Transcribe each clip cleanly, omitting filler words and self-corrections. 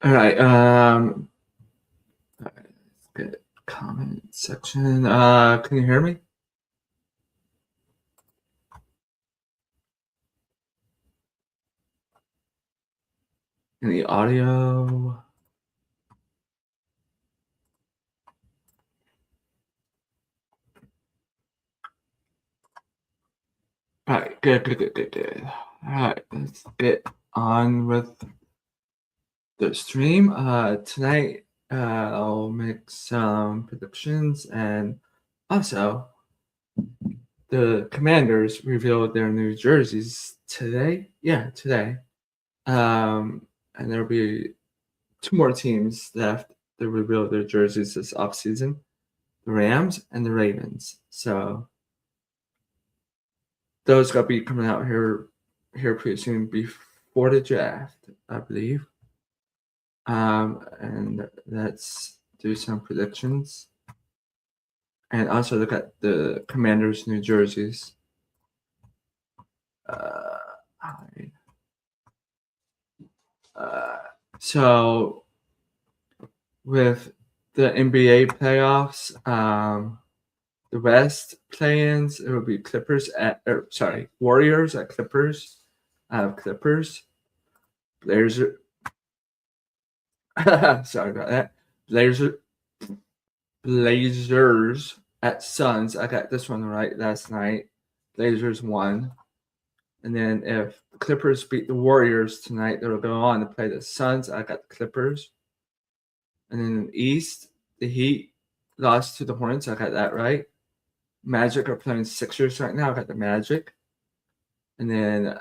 All right. All right, let's get comment section. Can you hear me? Any audio? All right. Good. All right. Let's get on with the stream. Tonight, I'll make some predictions, and also the Commanders revealed their new jerseys today. Yeah, today. And there'll be two more teams left to reveal their jerseys this offseason: the Rams and the Ravens. So those got to be coming out here pretty soon before the draft, I believe. And let's do some predictions. And also look at the Commanders' new jerseys. Uh, so with the NBA playoffs, the West play-ins, it will be Warriors at Clippers. I have Clippers. Blazers. Sorry about that. Blazers at Suns. I got this one right last night. Blazers won. And then if the Clippers beat the Warriors tonight, they'll go on to play the Suns. I got the Clippers. And then in the East, the Heat lost to the Hornets. I got that right. Magic are playing Sixers right now. I got the Magic. And then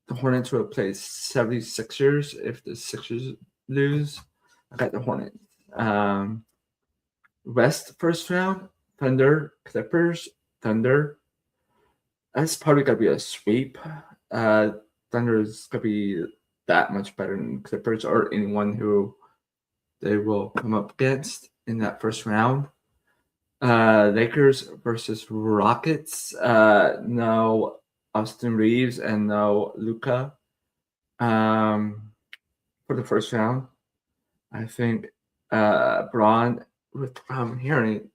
the Hornets will play 76ers if the Sixers lose. I got the Hornets. West first round, Thunder, Clippers, Thunder. That's probably going to be a sweep. Thunder is going to be that much better than Clippers or anyone who they will come up against in that first round. Lakers versus Rockets. No Austin Reeves and no Luka. For the first round, I think Braun. With what I'm hearing,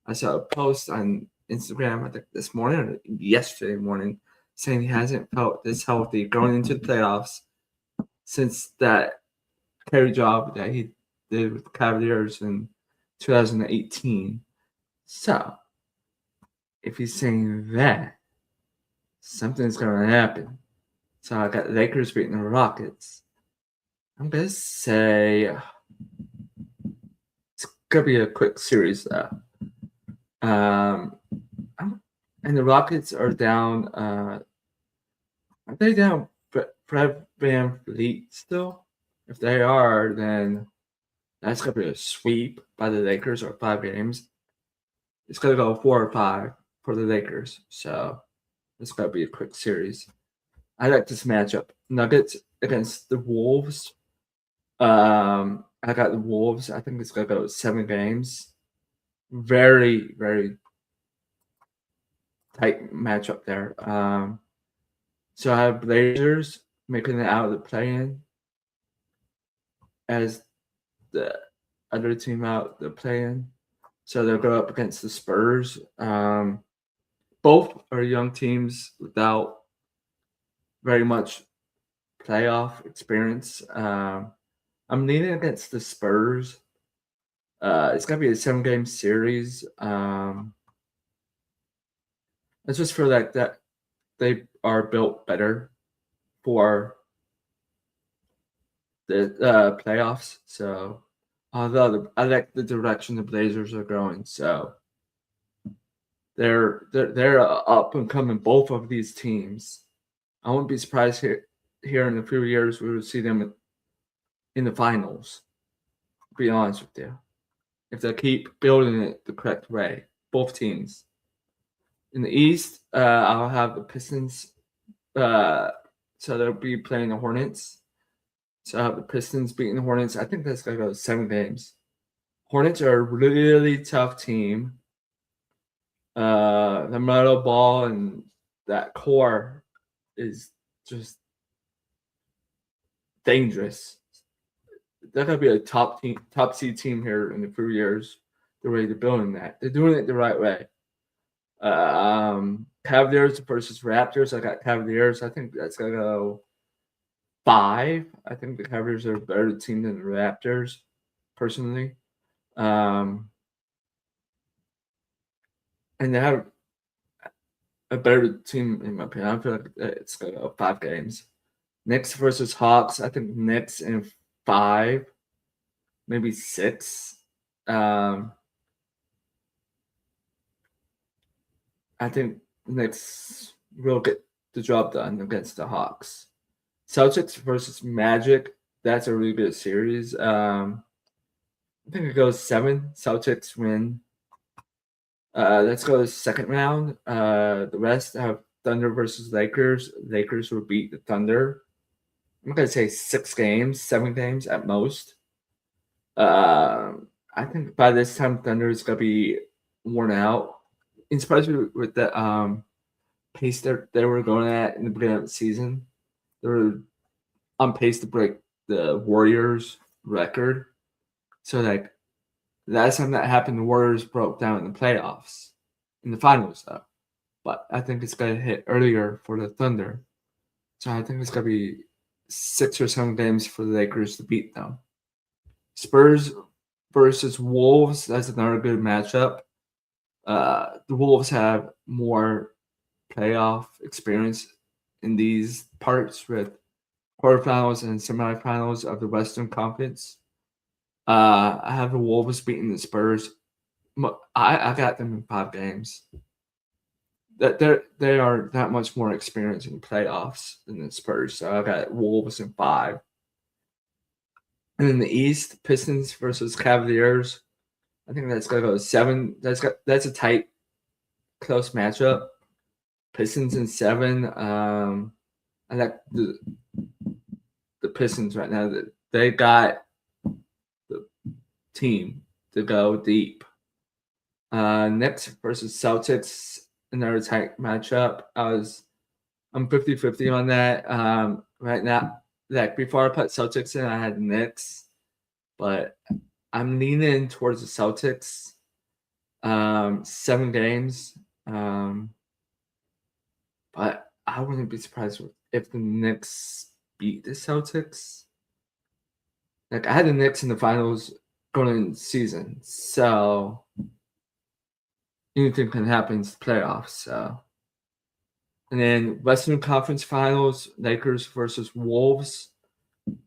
I saw a post on Instagram, I think this morning or yesterday morning, saying he hasn't felt this healthy going into the playoffs since that carry job that he did with the Cavaliers in 2018. So, if he's saying that, something's going to happen. So I got the Lakers beating the Rockets. I'm going to say it's going to be a quick series, though. And the Rockets are down. Are they down Fred VanVleet still? If they are, then that's going to be a sweep by the Lakers or 5 games. It's going to go 4 or 5 for the Lakers. So it's going to be a quick series. I like this matchup. Nuggets against the Wolves. I got the Wolves. I think it's going to go 7 games. Very, very tight matchup there. So I have Blazers making it out of the play-in as the other team out the play-in. So they'll go up against the Spurs. Both are young teams without very much playoff experience. I'm leaning against the Spurs. It's going to be a 7-game series. I just feel like that they are built better for the playoffs. So although I like the direction the Blazers are going, so they're up and coming. Both of these teams, I wouldn't be surprised here in a few years we will see them in the finals. To be honest with you, if they keep building it the correct way, both teams. In the East, I'll have the Pistons. So they'll be playing the Hornets. So I have the Pistons beating the Hornets. I think that's going to go 7 games. Hornets are a really tough team. The Melo Ball and that core is just dangerous. they're gonna be a top seed team here in a few years. The way they're building that, they're doing it the right way. Cavaliers versus Raptors. I got Cavaliers. I think that's gonna go 5. I think the Cavaliers are a better team than the Raptors, personally. And they have a better team in my opinion. I feel like it's gonna go 5 games. Knicks versus Hawks. I think Knicks in 5, maybe 6. I think Knicks will get the job done against the Hawks. Celtics versus Magic. That's a really good series. I think it goes 7. Celtics win. Let's go to the second round. The rest have Thunder versus Lakers. Lakers will beat the Thunder. I'm gonna say 6 games, 7 games at most. I think by this time Thunder is gonna be worn out, especially with the pace they were going at in the beginning of the season. They were on pace to break the Warriors record. So like last time that happened, the Warriors broke down in the playoffs, in the finals though. But I think it's gonna hit earlier for the Thunder. So I think it's gonna be 6 or 7 games for the Lakers to beat them. Spurs versus Wolves. That's another good matchup. The Wolves have more playoff experience in these parts with quarterfinals and semifinals of the Western Conference. I have the Wolves beating the Spurs. I got them in 5 games. That they are that much more experienced in playoffs than the Spurs. So I got Wolves in 5. And in the East, Pistons versus Cavaliers. I think that's gonna go 7. That's a tight, close matchup. Pistons in 7. I like the Pistons right now. They got the team to go deep. Knicks versus Celtics, another tight matchup. I'm 50-50 on that. Right now, like before I put Celtics in, I had Knicks, but I'm leaning towards the Celtics. 7 games. But I wouldn't be surprised if the Knicks beat the Celtics. Like I had the Knicks in the finals going into the season, so anything can happen in the playoffs. So, and then Western Conference Finals, Lakers versus Wolves.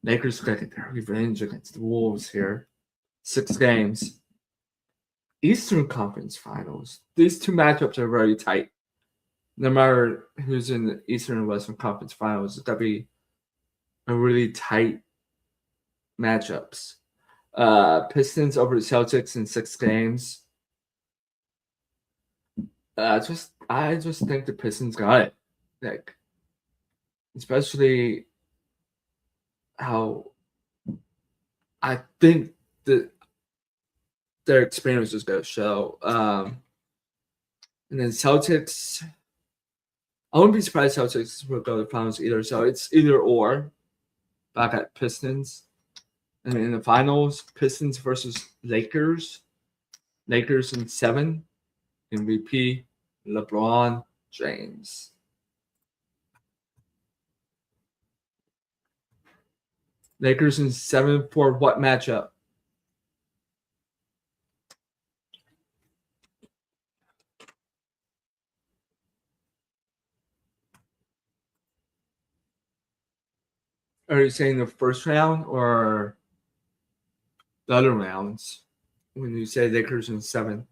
Lakers gonna get their revenge against the Wolves here. 6 games. Eastern Conference Finals. These 2 matchups are very tight. No matter who's in the Eastern and Western Conference Finals, it's gonna be a really tight matchups. Pistons over the Celtics in 6 games. I just think the Pistons got it. Like, especially how I think that their experience is gonna show. And then Celtics, I wouldn't be surprised Celtics will go to the finals either. So it's either or. Back at Pistons. And in the finals, Pistons versus Lakers. Lakers in 7. MVP, LeBron James. Lakers in 7 for what matchup? Are you saying the first round or the other rounds when you say Lakers in 7?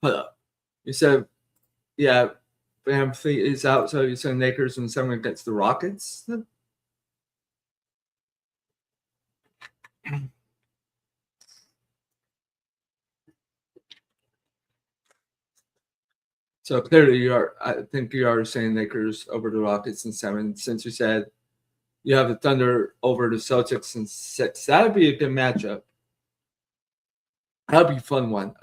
Hold up. You said, yeah, VanVleet is out, so you're saying Lakers in 7 against the Rockets? So clearly, I think you are saying Lakers over the Rockets in 7. Since you said you have the Thunder over the Celtics in 6, that would be a good matchup. That would be a fun one.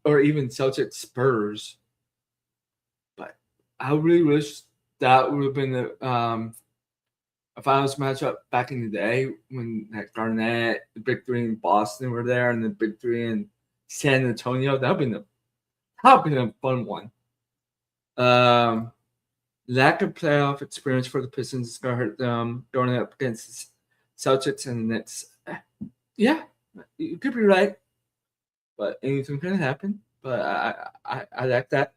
Or even Celtics Spurs. But I really wish that would have been a finals matchup back in the day when like Garnett, the big three in Boston were there, and the big three in San Antonio. That'd been a fun one. Lack of playoff experience for the Pistons is gonna hurt them going up against Celtics and the Knicks. Yeah, you could be right, but anything can happen. But I like that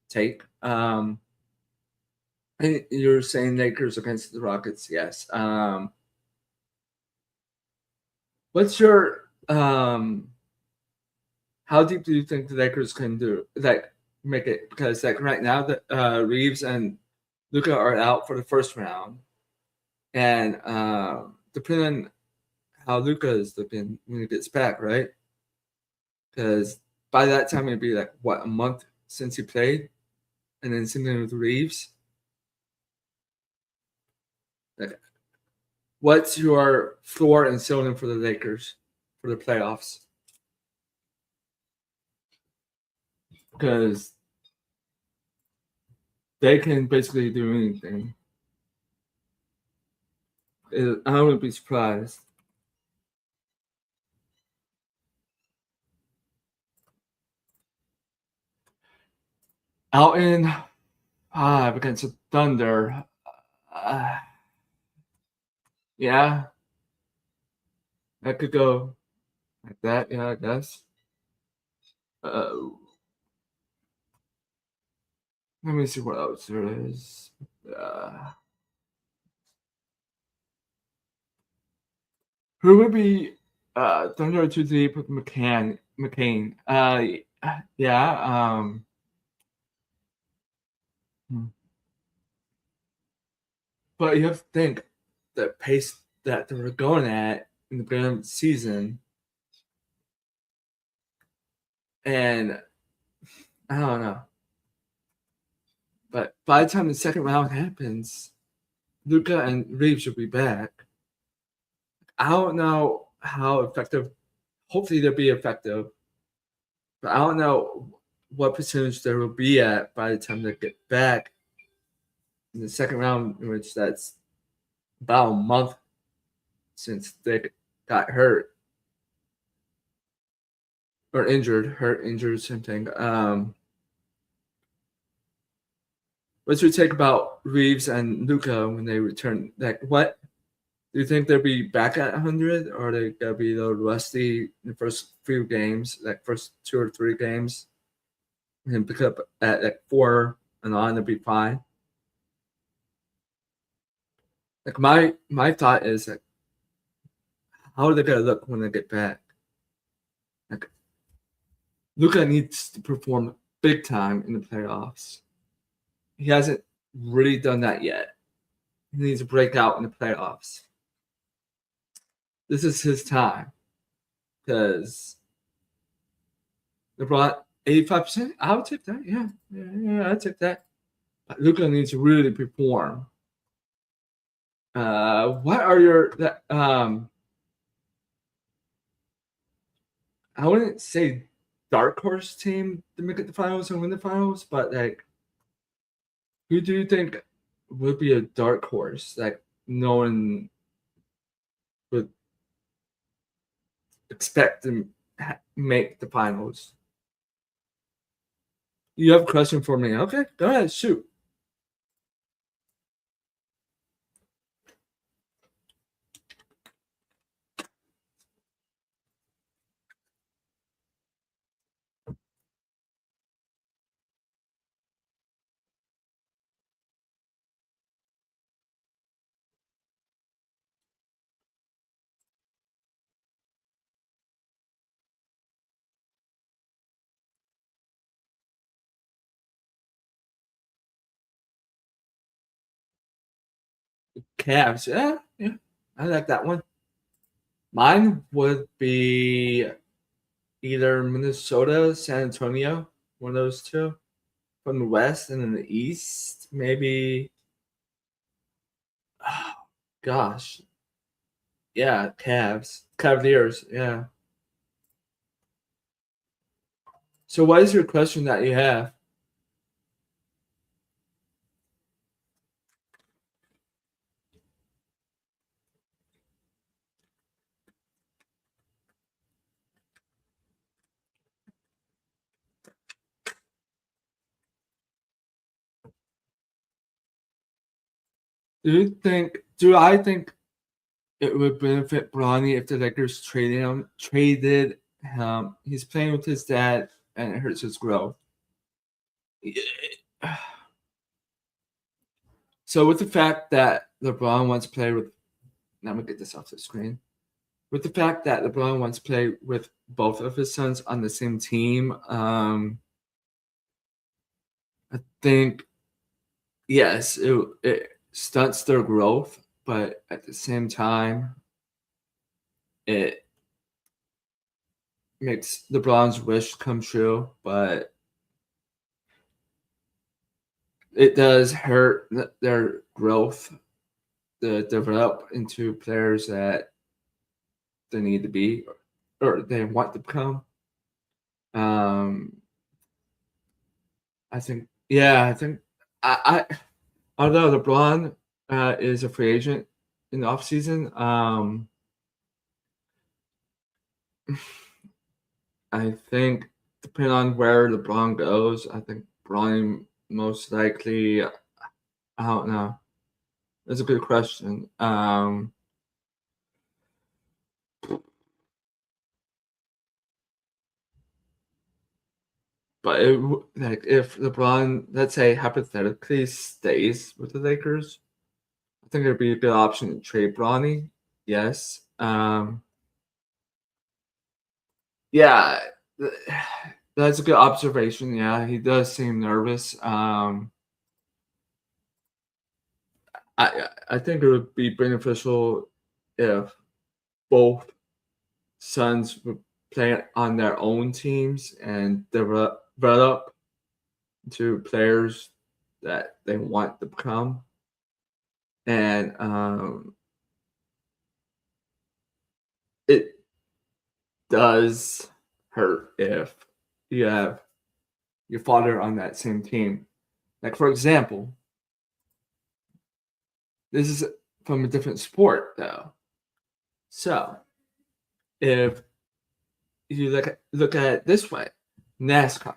take. And you're saying Lakers against the Rockets, yes. What's your how deep do you think the Lakers can do make it? Because right now the Reeves and Luka are out for the first round, and depending on how Luka is looking when he gets back, right? Because by that time it'd be like what, a month since he played, and then something with Reeves. Like, what's your floor and ceiling for the Lakers for the playoffs? Because they can basically do anything. I wouldn't be surprised. Out in 5 against the Thunder. Yeah. That could go like that, yeah, I guess. Let me see what else there is. Who would be Thunder too deep with McCain? Yeah. But you have to think the pace that they were going at in the beginning of the season, and I don't know. But by the time the second round happens, Luka and Reeves will be back. I don't know how effective. Hopefully, they'll be effective, but I don't know what percentage they will be at by the time they get back in the second round, in which that's about a month since they got hurt or injured, same thing. What's your take about Reeves and Luka when they return? Like, what do you think they'll be back at 100, or are they gonna be a little rusty in the first few games, like first 2 or 3 games, and pick up at like 4 and on, they'll be fine? Like my thought is like, how are they gonna look when they get back? Like, Luka needs to perform big time in the playoffs. He hasn't really done that yet. He needs to break out in the playoffs. This is his time because LeBron 85%. I would take that. Yeah, I'd take that. But Luka needs to really perform. What are your I wouldn't say dark horse team to make it the finals and win the finals, but like, who do you think would be a dark horse? Like, no one would expect to make the finals. You have a question for me? Okay, go ahead, shoot. Cavs, yeah, I like that one. Mine would be either Minnesota, San Antonio, one of those two from the West, and in the East, maybe. Oh, gosh, yeah, Cavaliers, yeah. So, what is your question that you have? Do I think it would benefit Bronny if the Lakers traded him? He's playing with his dad, and it hurts his growth. So with the fact that LeBron wants to play with, now I'm gonna get this off the screen. With the fact that LeBron wants to play with both of his sons on the same team, I think yes, it stunts their growth, but at the same time, it makes LeBron's wish come true. But it does hurt their growth to develop into players that they need to be or they want to become. I think, yeah, I although LeBron is a free agent in the offseason, I think depending on where LeBron goes, I think Bronny most likely, I don't know. That's a good question. But like if LeBron, let's say hypothetically, stays with the Lakers, I think it'd be a good option to trade Bronny. Yes. Yeah, that's a good observation. Yeah, he does seem nervous. I think it would be beneficial if both sons would play on their own teams and develop to players that they want to become. And it does hurt if you have your father on that same team. Like, for example, this is from a different sport, though. So, if you look at it this way, NASCAR,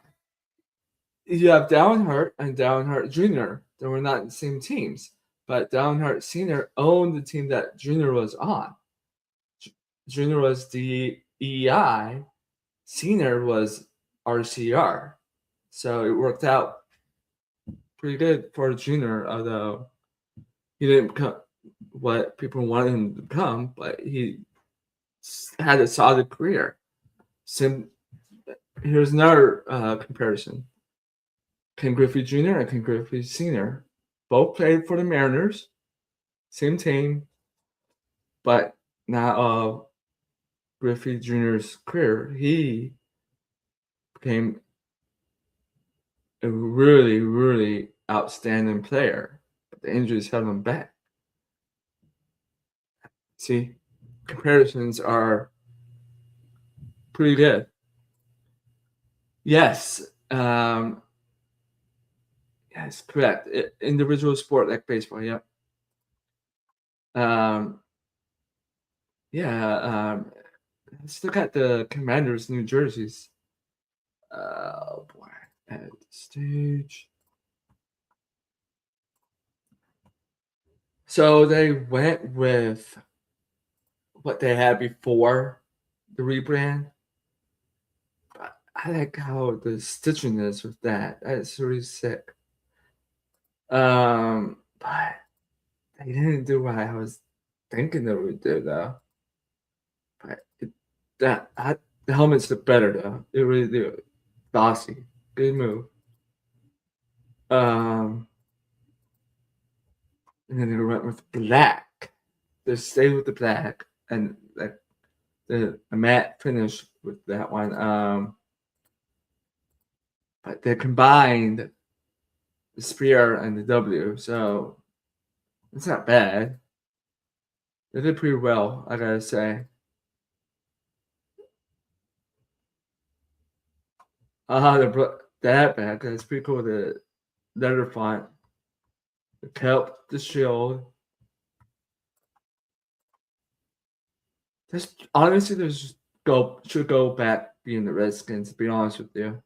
you have Dale Earnhardt and Dale Earnhardt Jr. They were not in the same teams, but Dale Earnhardt Sr. owned the team that Jr. was on. Jr. was the EI, Sr. was RCR. So it worked out pretty good for Jr., although he didn't become what people wanted him to become, but he had a solid career. Here's another comparison. Ken Griffey Jr. and Ken Griffey Sr. both played for the Mariners, same team, but now Griffey Jr.'s career, he became a really, really outstanding player, but the injuries held him back. See, comparisons are pretty good. Yes, yes, correct. Individual sport like baseball, yeah. Yeah, let's look at the Commanders' New Jerseys. Oh boy, at the stage. So they went with what they had before the rebrand. But I like how the stitching is with that. That's really sick. But they didn't do what I was thinking they would do though. But the helmets look better though. They really do. Bossy. Good move. And then they went with black. They stayed with the black and like the matte finish with that one. But they combined the spear and the W, so it's not bad. They did pretty well, I gotta say. That bad. It's pretty cool. The letter font, the kelp, the shield. This honestly, should go back being the Redskins. To be honest with you.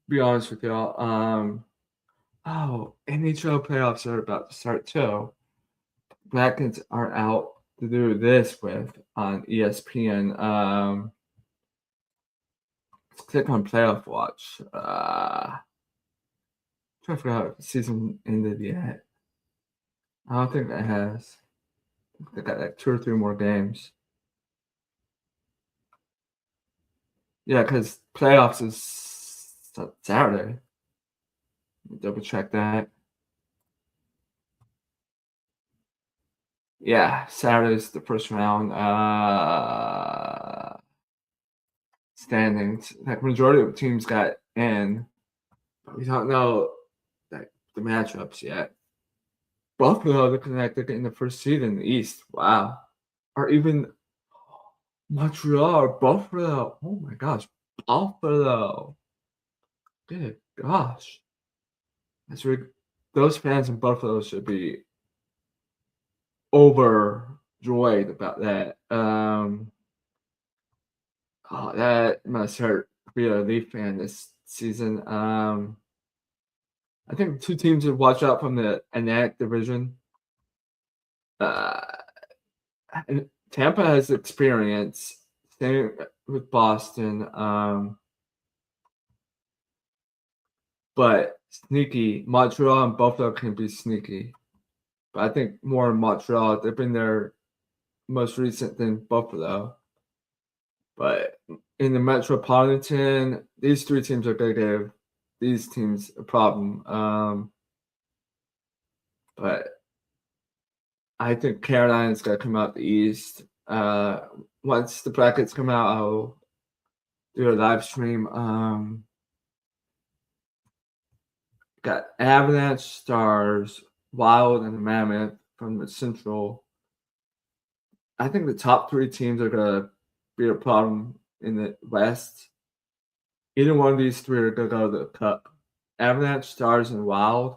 Be honest with y'all. Oh, NHL playoffs are about to start too. Brackets are out to do this with on ESPN. Let's click on playoff watch. Trying to figure out if the season ended yet. I don't think it has. They got like 2 or 3 more games. Yeah, because playoffs is Saturday. Double check that. Yeah, Saturday's the first round. Standings. Like majority of teams got in, but we don't know like the matchups yet. Buffalo looking like they're getting the first seed in the East. Wow. Or even Montreal or Buffalo. Oh my gosh. Buffalo. Good gosh. That's really, those fans in Buffalo should be overjoyed about that. Oh, that must hurt to be a Leaf fan this season. I think 2 teams to watch out from the Atlantic Division. Uh, and Tampa has experience. Same with Boston. But sneaky. Montreal and Buffalo can be sneaky. But I think more in Montreal. They've been there most recent than Buffalo. But in the Metropolitan, these 3 teams are going to give these teams a problem. But I think Carolina's going to come out the East. Once the brackets come out, I'll do a live stream. Got Avalanche, Stars, Wild, and Mammoth from the Central. I think the top 3 teams are going to be a problem in the West. Either one of these 3 are going to go to the Cup. Avalanche, Stars, and Wild.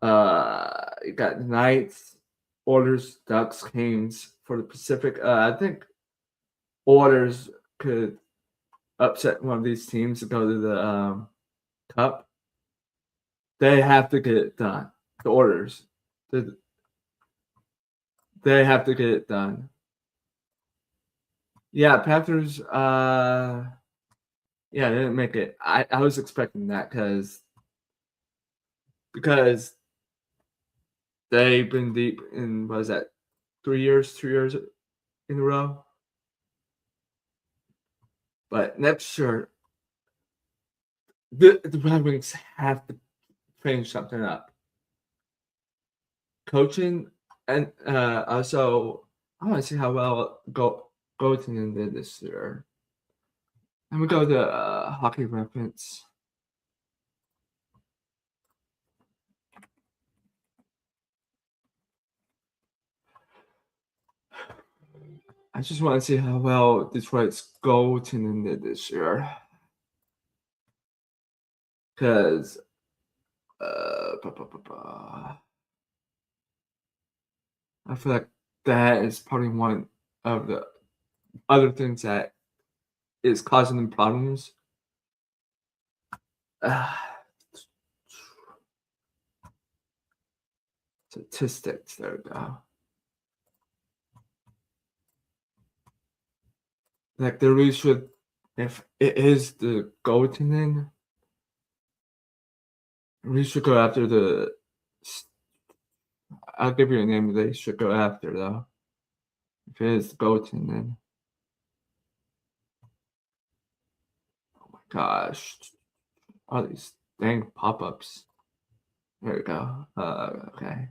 You got Knights, Oilers, Ducks, Canes for the Pacific. I think Oilers could upset one of these teams to go to the Cup. They have to get it done. The Oilers. They have to get it done. Yeah, Panthers. Yeah, they didn't make it. I was expecting that because they've been deep in, what is that, 2 years in a row. But next year, the Red Wings have to change something up. Coaching and also I want to see how well Goaltending did this year. And we go to Hockey Reference. I just want to see how well Detroit's goaltending did this year. Because I feel like that is probably one of the other things that is causing them problems. Statistics, there we go. Like they really should, if it is the goaltending, we should go after the. I'll give you a name they should go after though. If it is the goaltending. Oh my gosh. All these dang pop-ups. There we go. Okay.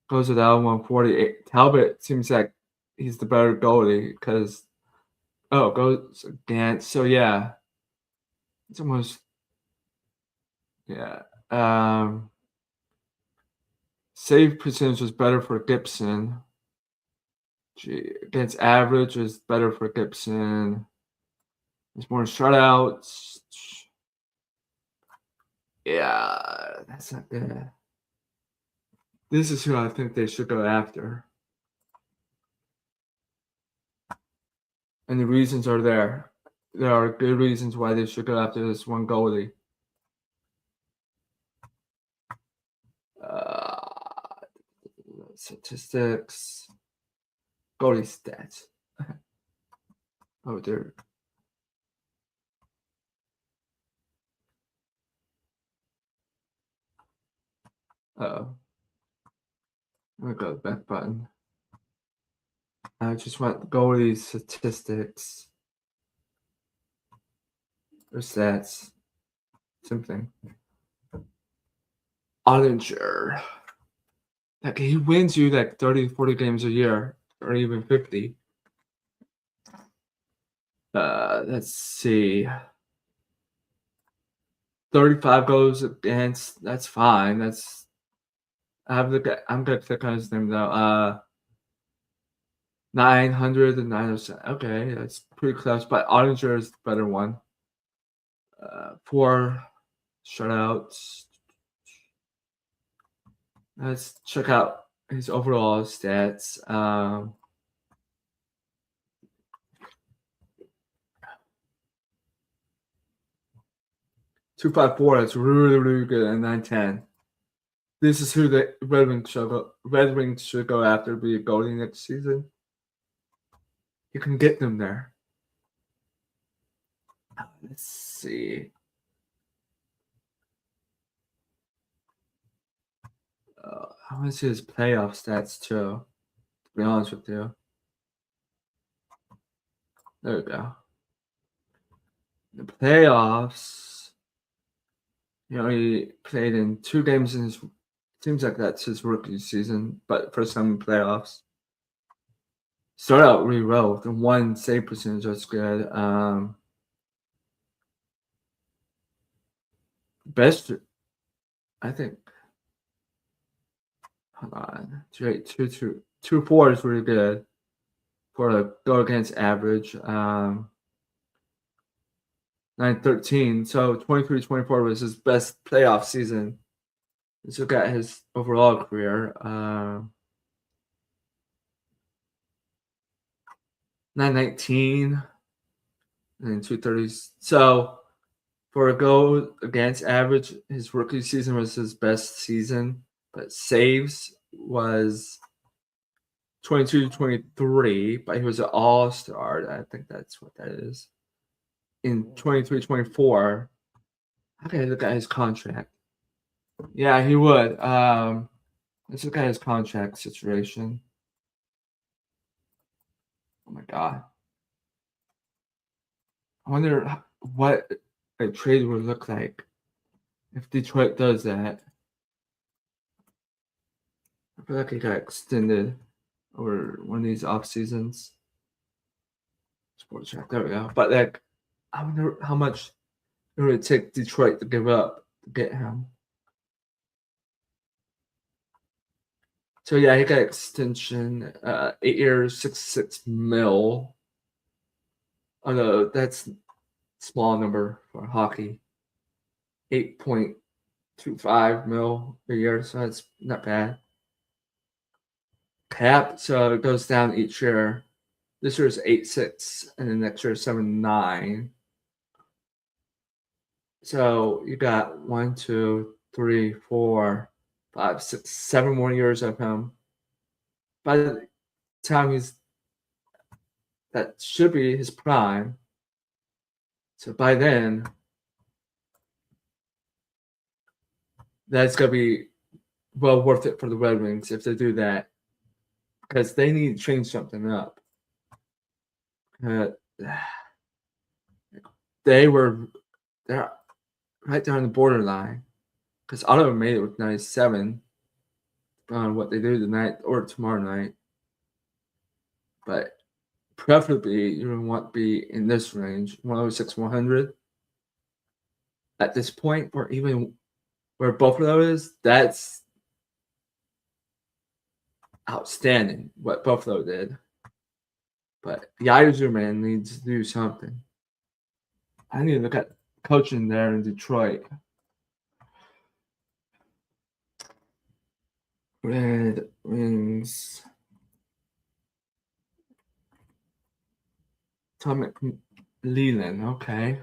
Goes without 148. Talbot seems like he's the better goalie because goes against. So yeah. It's almost yeah. Save percentage was better for Gibson. Against average is better for Gibson. There's more shutouts. Yeah, that's not good. This is who I think they should go after. And the reasons are there. There are good reasons why they should go after this one goalie. Statistics. Goalie stats. Oh, there. Uh-oh. I'm gonna go to the back button. I just want goalie statistics. Or stats. Something. Ottinger. Like he wins you like 30, 40 games a year, or even 50. Let's see. 35 goals against. That's fine. I'm gonna click on his name though. 900 and 907. Okay, that's pretty close. But Ottinger is the better one. 4 shutouts. Let's check out his overall stats. 254. That's really, really good. And 910. This is who the Red Wings should go after to be a goalie next season. You can get them there. Let's see. I want to see his playoff stats too. To be honest with you. There we go. The playoffs. He played in 2 games in his. Seems like that's his rookie season, but first time in playoffs. Started out really well. The 1 save percentage was good. Best, I think. Hold on. 2-4 is really good for a go against average. 9-13. So 23-24 was his best playoff season. Let's look at his overall career. 919 and 230s. So for a go against average, his rookie season was his best season, but saves was 22-23, but he was an all-star. I think that's what that is. In 23-24, okay, look at his contract. Yeah, he would. Let's look at his contract situation. Oh my god. I wonder what a trade would look like if Detroit does that. I feel like it got extended over one of these off seasons. Sports track, there we go. But like, I wonder how much it would take Detroit to give up to get him. So yeah, he got extension, 8 years, 66 mil. Oh no, that's small number for hockey. 8.25 mil a year, so that's not bad. Cap, so it goes down each year. This year is 8.6, and then next year is 7.9. So you got 1, 2, 3, 4, 5, 6, 7 more years of him. By the time that should be his prime. So by then, that's gonna be well worth it for the Red Wings if they do that, because they need to change something up. They're right there on the borderline, because Ottawa made it with 97 on what they do tonight or tomorrow night. But preferably, you want to be in this range, 106, 100. At this point, or even where Buffalo is, that's outstanding what Buffalo did. But Yzerman needs to do something. I need to look at coaching there in Detroit. Red Wings. Tom Leland, okay.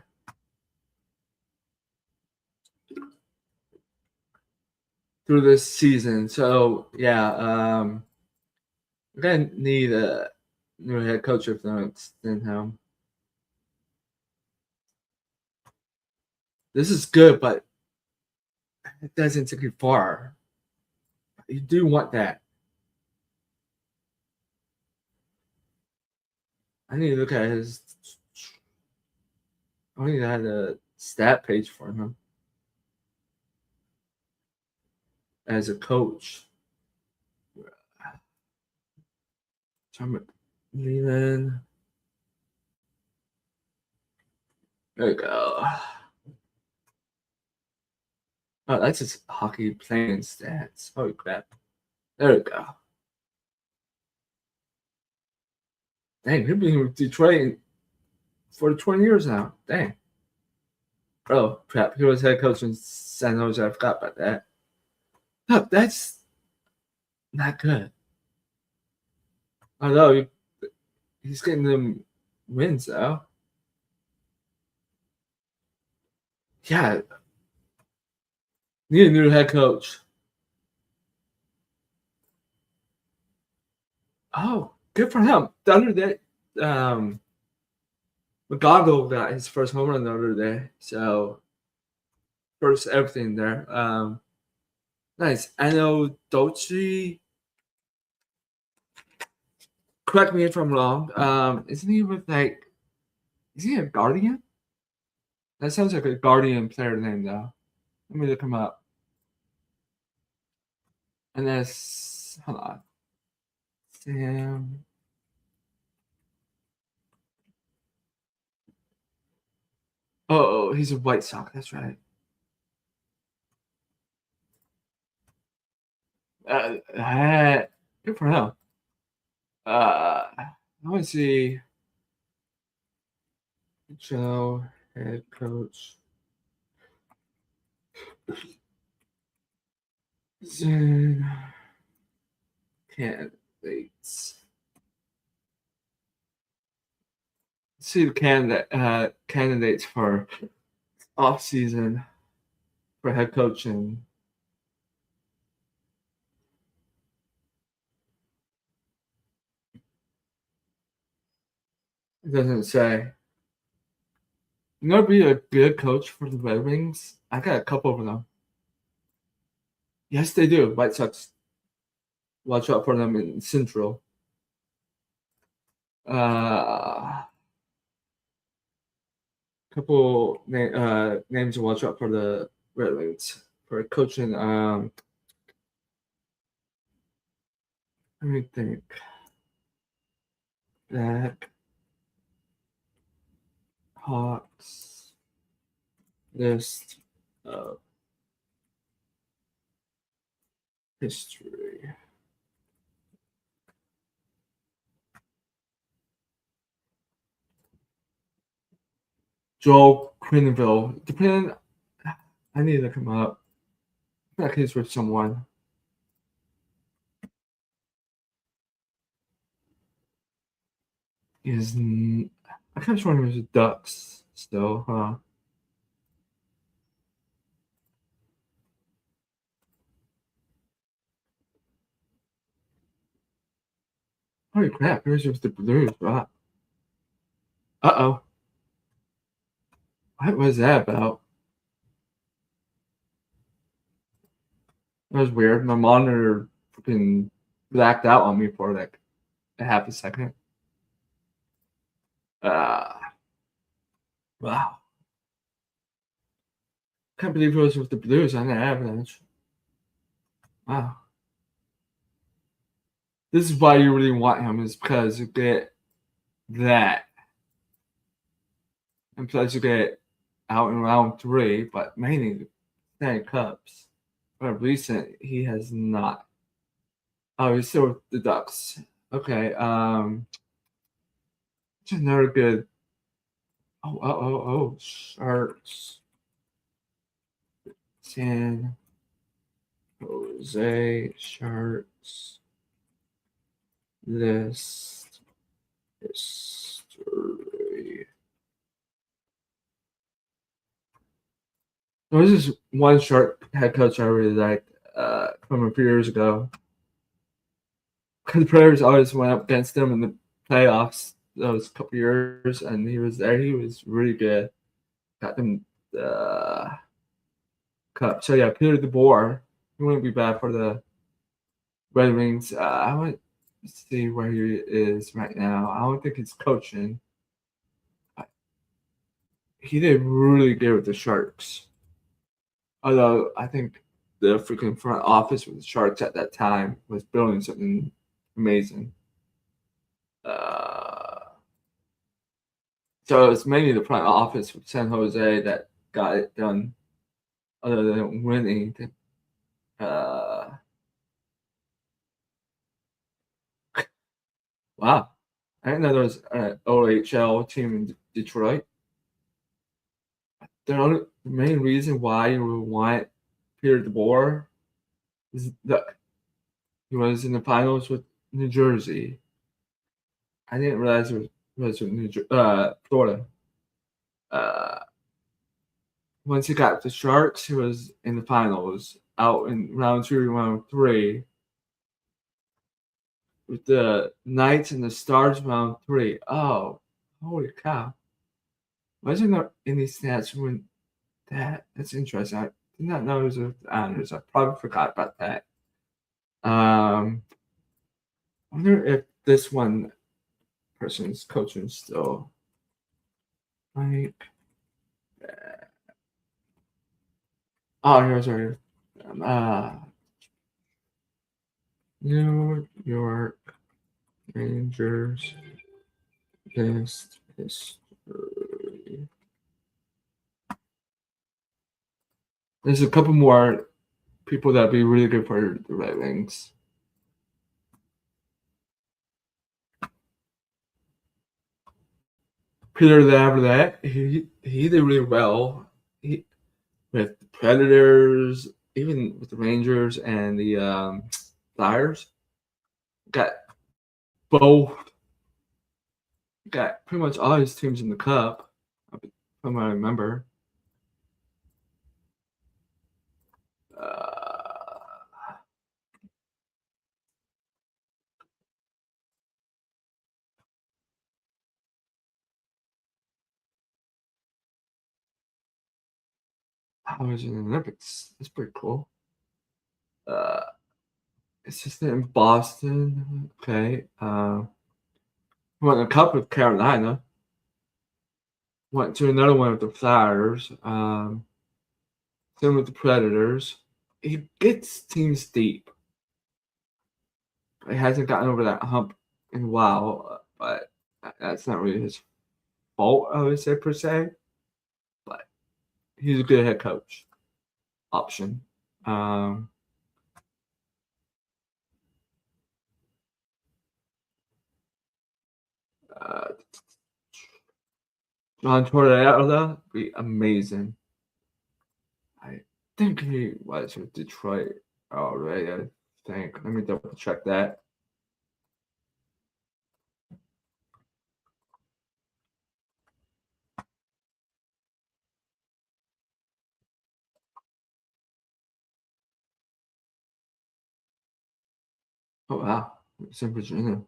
through this season. So yeah, we're gonna need a new head coach if they're extend him. This is good, but it doesn't take you far. You do want that. I need to look at his. I need to have a stat page for him as a coach. John Leland. There we go. Oh, that's just hockey playing stats. Holy crap. There we go. Dang, he's been with Detroit for 20 years now. Dang. Oh, crap. He was head coach in San Jose. I forgot about that. No, that's not good. Although he's getting them wins, though. Yeah. Need a new head coach. Oh, good for him. The other day, McGonagall got his first home run the other day. So, first everything there. Nice. I know Dolce. Correct me if I'm wrong. Isn't he with like? Is he a Guardian? That sounds like a Guardian player name though. Let me look him up. And that's hold on. Sam. Oh, he's a White Sox. That's right. Good for him. I want to see Joe head coach. Zen candidates. Let's see the candidates for off season for head coaching. It doesn't say. You know, be a good coach for the Red Wings. I got a couple of them. Yes, they do. White Sox. Watch out for them in Central. Couple names to watch out for the Red Wings for coaching. Let me think. Black Hawks list of history. Joel Quenneville. Depending, I need to look him up. I feel like he's with someone. Is I kind of wonder if it's Ducks still, huh? Holy crap! Here's with the Blues, right? Uh-oh. What was that about? That was weird. My monitor freaking blacked out on me for like a half a second. Wow. Can't believe it was with the Blues on the Avalanche. Wow. This is why you really want him, is because you get that. And plus you get out in round 3, but mainly the Stanley Cups. But recent, he has not. Oh, he's still with the Ducks. Okay. Just another good. Oh. Sharks. San Jose Sharks. List history. There was this one Shark head coach I really liked. from a few years ago. Because the Predators always went up against them in the playoffs those couple years, and he was there. He was really good. Got them the cup. So yeah, Peter DeBoer. He wouldn't be bad for the Red Wings. I want to see where he is right now. I don't think he's coaching. He did really good with the Sharks. Although I think the freaking front office with the Sharks at that time was building something amazing. So it's mainly the front office with San Jose that got it done, other than winning. Wow, I didn't know there was an OHL team in Detroit. The main reason why you would want Peter DeBoer is that he was in the finals with New Jersey. I didn't realize it was with Florida. Uh, Once he got the Sharks, he was in the finals, out in round 2, round 3. With the Knights and the Stars round 3. Oh, holy cow. Wasn't there any stats when that's interesting. I did not know it was with the Islanders. I probably forgot about that. I wonder if this one person's coaching still. Like, here's our New York Rangers past history. There's a couple more people that'd be really good for the Red Wings. Peter Laviolette, he did really well. With the Predators, even with the Rangers and the Flyers, got both. Got pretty much all his teams in the cup, from what I remember. I was in the Olympics. That's pretty cool. It's just in Boston. Okay. Won a cup with Carolina. Went to another one with the Flyers. Same with the Predators. He gets teams deep. He hasn't gotten over that hump in a while, but that's not really his fault, I would say, per se. But he's a good head coach option. John Tortorella be amazing. I think he was with Detroit already. I think. Let me double check that. Oh wow, it's in Virginia.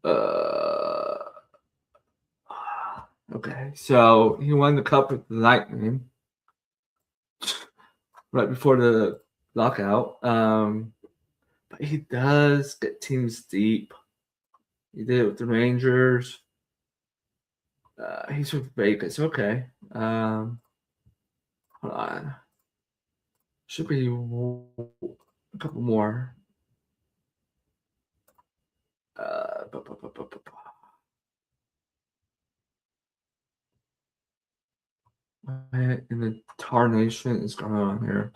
Uh, okay, so he won the cup with the Lightning right before the lockout. But he does get teams deep. He did it with the Rangers. He's with Vegas. Okay. Hold on. Should be a couple more. What in the tarnation is going on here?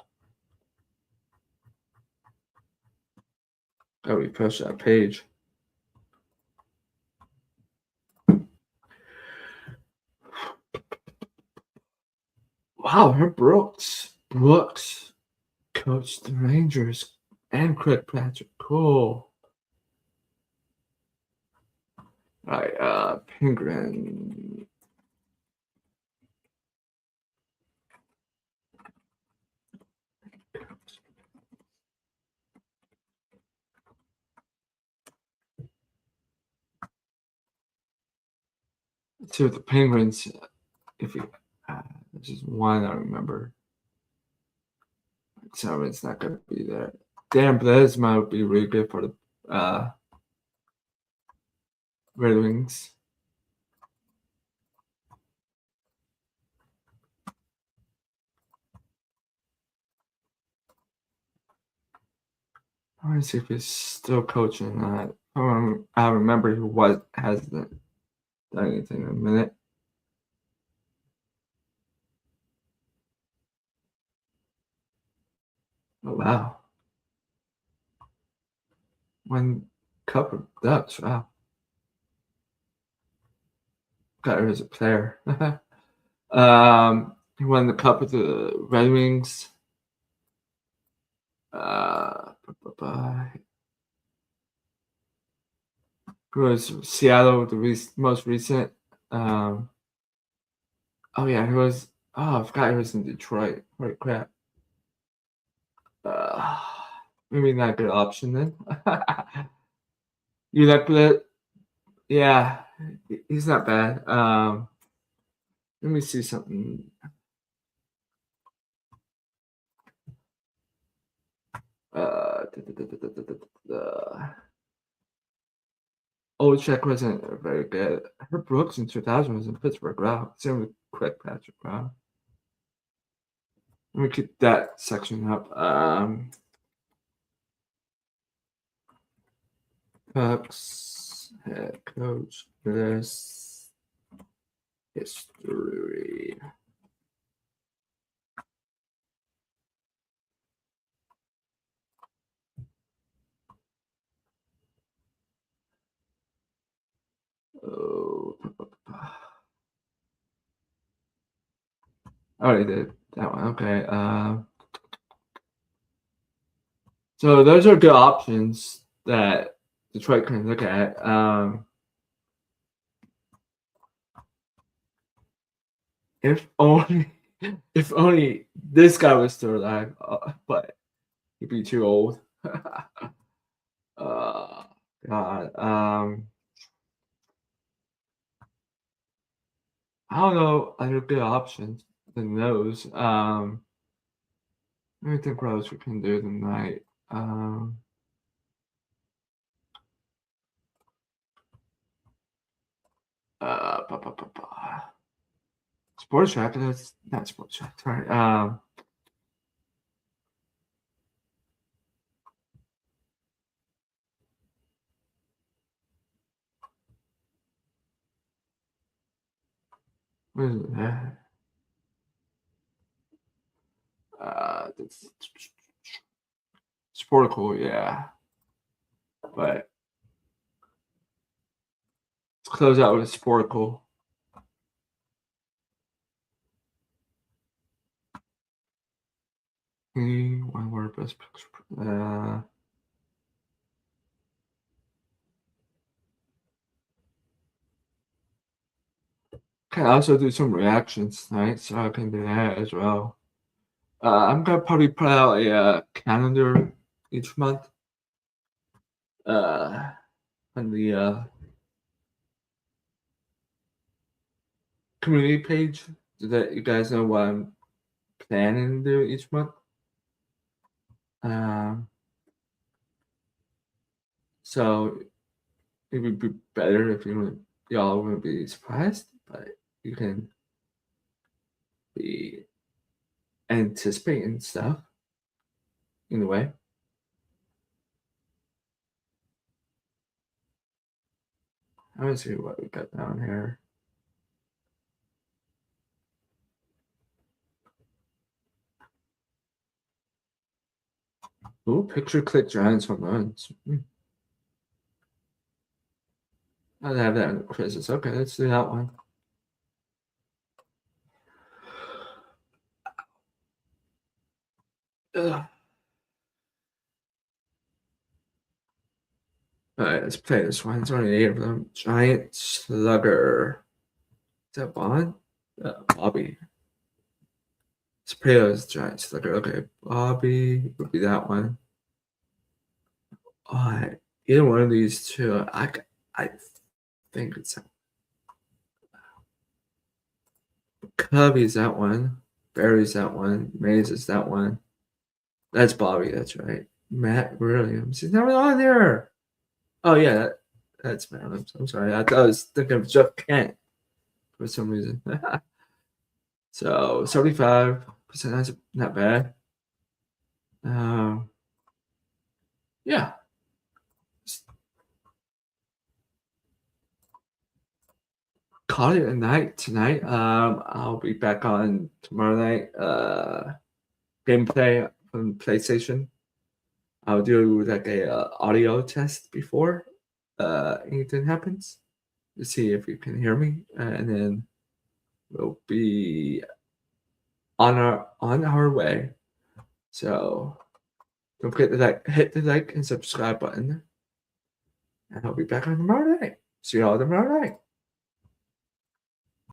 Oh, we pushed that page. Wow, her Brooks coached the Rangers and Craig Patrick. Cool. All right, Penguin. to the Penguins. If you, there's just one I remember. So it's not going to be there. Dan Blaze might be really good for the Red Wings. I want to see if he's still coaching. I remember who hasn't done anything in a minute. Oh wow! One cup of Ducks. Wow. Got her as a player. He won the cup with the Red Wings. It was Seattle, the most recent. Oh yeah, he was. Oh, I forgot he was in Detroit. Holy crap. Maybe not a good option then. You like that? Yeah, he's not bad. Let me see something. Olczyk wasn't very good. Herb Brooks in 2000 was in Pittsburgh. Wow. Same with Craig Patrick. Wow. Let me keep that section up. Bucks head coach list history. Oh, I already did that one. Okay. So those are good options that Detroit can look at. If only, if only this guy was still alive, but he'd be too old. God. I don't know other good options than those. Let me think what else we can do tonight. Ba, ba, ba, ba. Sports Track. That's not Sports Track. Sorry. What is it? That's Sportical, yeah. But let's close out with Sportical. One word best picture. Can also do some reactions tonight, so I can do that as well. I'm gonna probably put out a calendar each month on the community page so that you guys know what I'm planning to do each month. So it would be better if y'all wouldn't be surprised, but you can be anticipating stuff in a way. I'm gonna see what we got down here. Ooh, picture click Giants home runs. I'll have that in the quizzes. Okay, let's do that one. Ugh. All right, let's play this one. It's only 8 of them. Giant Slugger. Is that Bond? Bobby. Sopranos Giant Slugger. Okay, Bobby would be that one. Either one of these two. I think it's Cubby's that one. Barry's that one. Maze is that one. That's Bobby. That's right. Matt Williams. He's not on there. Oh yeah, that's Matt Williams. I'm sorry. I thought I was thinking of Jeff Kent for some reason. So 75%. That's not bad. Yeah. Call it a night tonight. I'll be back on tomorrow night. Gameplay from PlayStation. I'll do like a audio test before anything happens to see if you can hear me, and then we'll be on our way. So don't forget to hit the like and subscribe button, and I'll be back on tomorrow night. See you all tomorrow night.